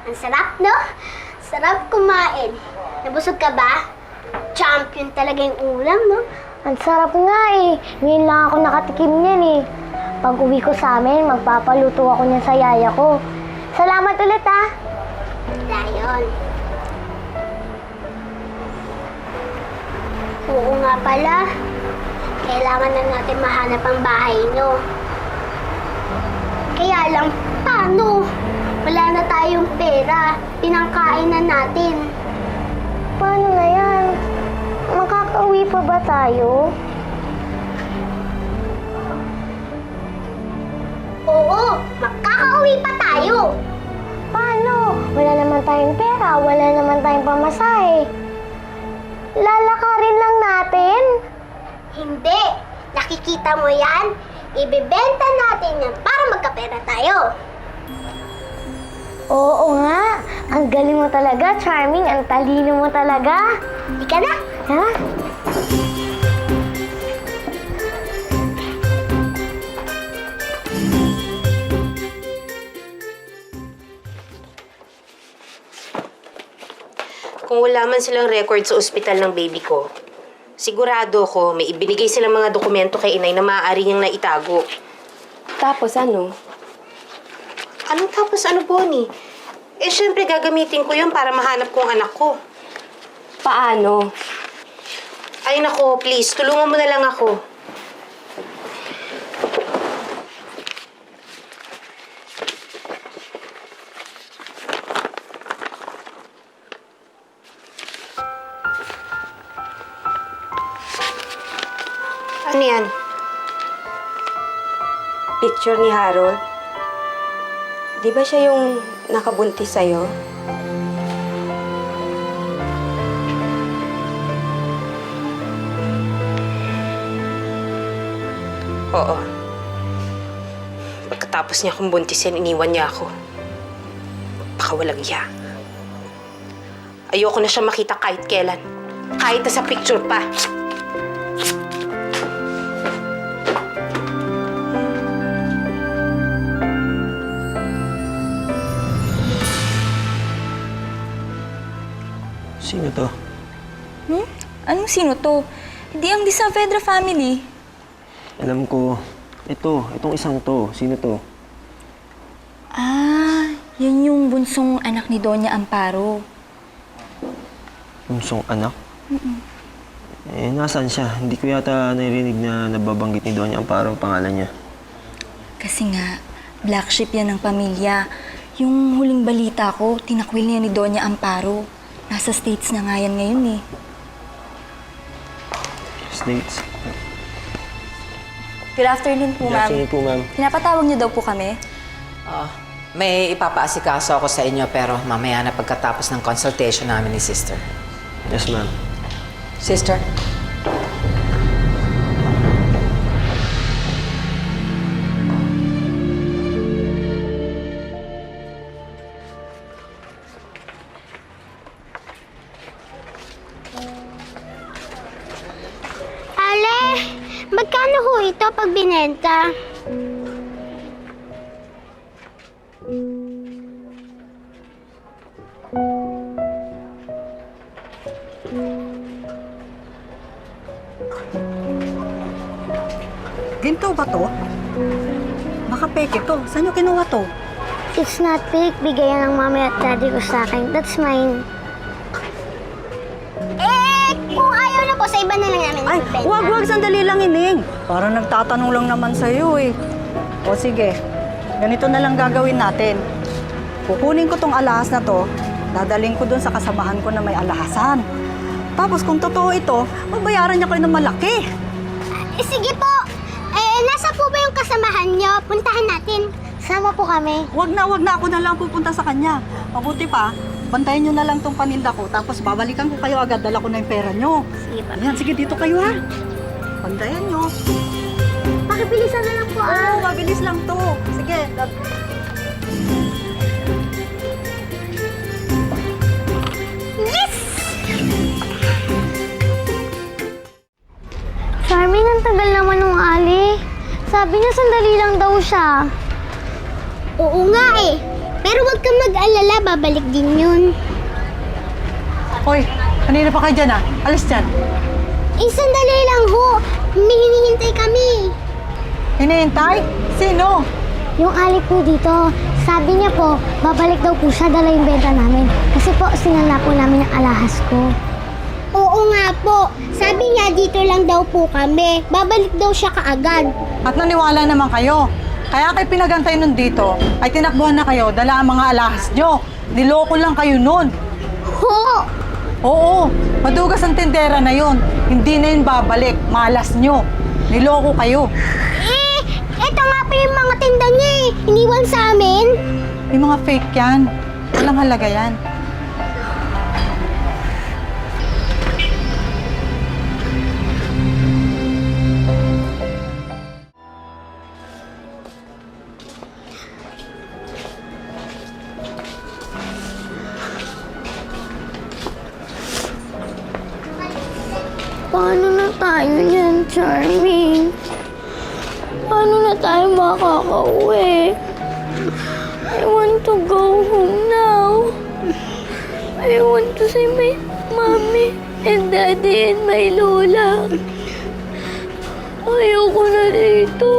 Ang sarap, no? Sarap kumain. Nabusog ka ba? Champion talaga yung ulam, no? Ang sarap nga eh. Ngayon lang ako nakatikim niyan eh. Pag uwi ko sa amin, magpapaluto ako niyan sa yaya ko. Salamat ulit ah. Dayon. Oo nga pala. Kailangan na natin mahanap ang bahay nyo. Kaya lang, paano? Wala na tayong pera. Pinangkain na natin. Paano na yan? Makakauwi pa ba tayo? Oo, makakauwi pa tayo. Paano? Wala naman tayong pera, wala naman tayong pamasahe. Lalakarin lang natin? Hindi. Nakikita mo yan? Ibebenta natin yan para magkapera tayo. Oo nga. Ang galing mo talaga, Charming. Ang talino mo talaga. Di ka na? Ha? Kung wala man silang record sa ospital ng baby ko, sigurado ko may ibinigay silang mga dokumento kay inay na maaari niyang naitago. Tapos ano? Anong tapos ano, Bonnie? Eh, syempre gagamitin ko yun para mahanap ko ang anak ko. Paano? Ay, nako, please, tulungan mo na lang ako. Ano yan? Picture ni Harold? Di ba siya yung nakabuntis sa'yo? Oo. Pagkatapos niya akong buntisin, iniwan niya ako. Baka walang iya. Ayoko na siya makita kahit kailan. Kahit na sa picture pa. Sino to? Anong sino to? Hindi ang Di Saavedra family. Alam ko. Itong isang to. Sino to? Ah, yan yung bunsong anak ni Doña Amparo. Bunsong anak? Eh, nasaan siya? Hindi ko yata narinig na nababanggit ni Doña Amparo ang pangalan niya. Kasi nga, black sheep yan ng pamilya. Yung huling balita ko, tinakwil niya ni Doña Amparo. Nasa States na nga yan ngayon eh. States? Good afternoon po, Good ma'am. afternoon po, ma'am. Pinapatawag niyo daw po kami? May ipapaasikaso ako sa inyo pero mamaya na pagkatapos ng consultation namin ni Sister. Yes, ma'am. Sister? Ale, magkano ho ito pag binenta? Ginto ba to? Baka peke to. Saan nyo kinuha to? It's not fake. Bigayan ng mami at daddy ko sa akin. That's mine. Kung ayaw na po, sa iba na lang namin Ay, ibibenta. wag, sandali lang, Ining. Parang nagtatanong lang naman sa'yo eh. O sige, ganito na lang gagawin natin. Kukunin ko tong alahas na to, dadaling ko dun sa kasamahan ko na may alahasan. Tapos kung totoo ito, mabayaran niya kayo ng malaki. Sige po. Nasa po ba yung kasamahan nyo? Puntahan natin. Sama po kami. Wag na, ako na lang pupunta sa kanya. Mabuti pa, bantayan nyo na lang tong paninda ko, tapos babalikan ko kayo agad, dala ko na yung pera nyo. Sige pa. Ayan, sige, dito kayo ha. Bantayan nyo. Pakibilisan na lang po Oo, mabilis lang to. Sige. Yes! Charming, ang tagal naman ng Ali. Sabi niya sandali lang daw siya. Oo nga eh. Pero wag kang mag-alala, babalik din yun. Hoy, kanina pa kayo dyan ah. Alis dyan. Sandali lang ho. May hinihintay kami. Hinihintay? Sino? Yung alik po dito, sabi niya po, babalik daw po siya, dala yung benta namin. Kasi po, sinala po namin ang alahas ko. Oo nga po. Sabi niya dito lang daw po kami. Babalik daw siya kaagad. At naniwala naman kayo. Kaya kayo pinagantay nun dito, ay tinakbuhan na kayo, dala ang mga alahas nyo. Niloko lang kayo nun. Ho! Oo, madugas ang tindera na yun. Hindi na yun babalik, malas nyo. Niloko kayo. Eto nga pa yung mga tinda niya eh. Iniwan sa amin. Yung mga fake yan. Walang halaga yan. Paano na tayo niyan, Charming? Paano na tayo makakauwi? I want to go home now. I want to see my mommy and daddy and my lola. Ayoko na dito.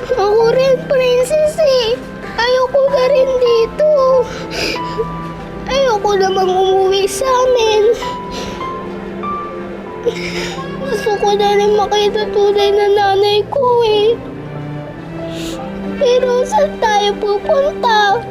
Ako rin, princess eh. Ayoko na rin dito. Ayoko namang umuwi sa amin. Gusto ko na rin makita tunay na nanay ko eh. Pero saan tayo pupunta?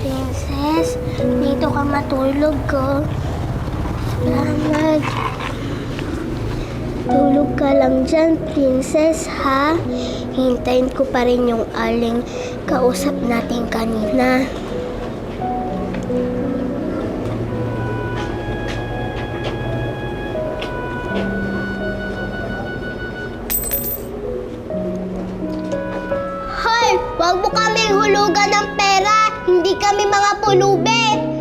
Princess, dito ka matulog ko. Salamat. Tulog ka lang dyan, princess, ha? Hintayin ko pa rin yung aling kausap natin kanina. Hoy! Huwag mo kami hulugan ng pera! Hindi kami mga pulubet!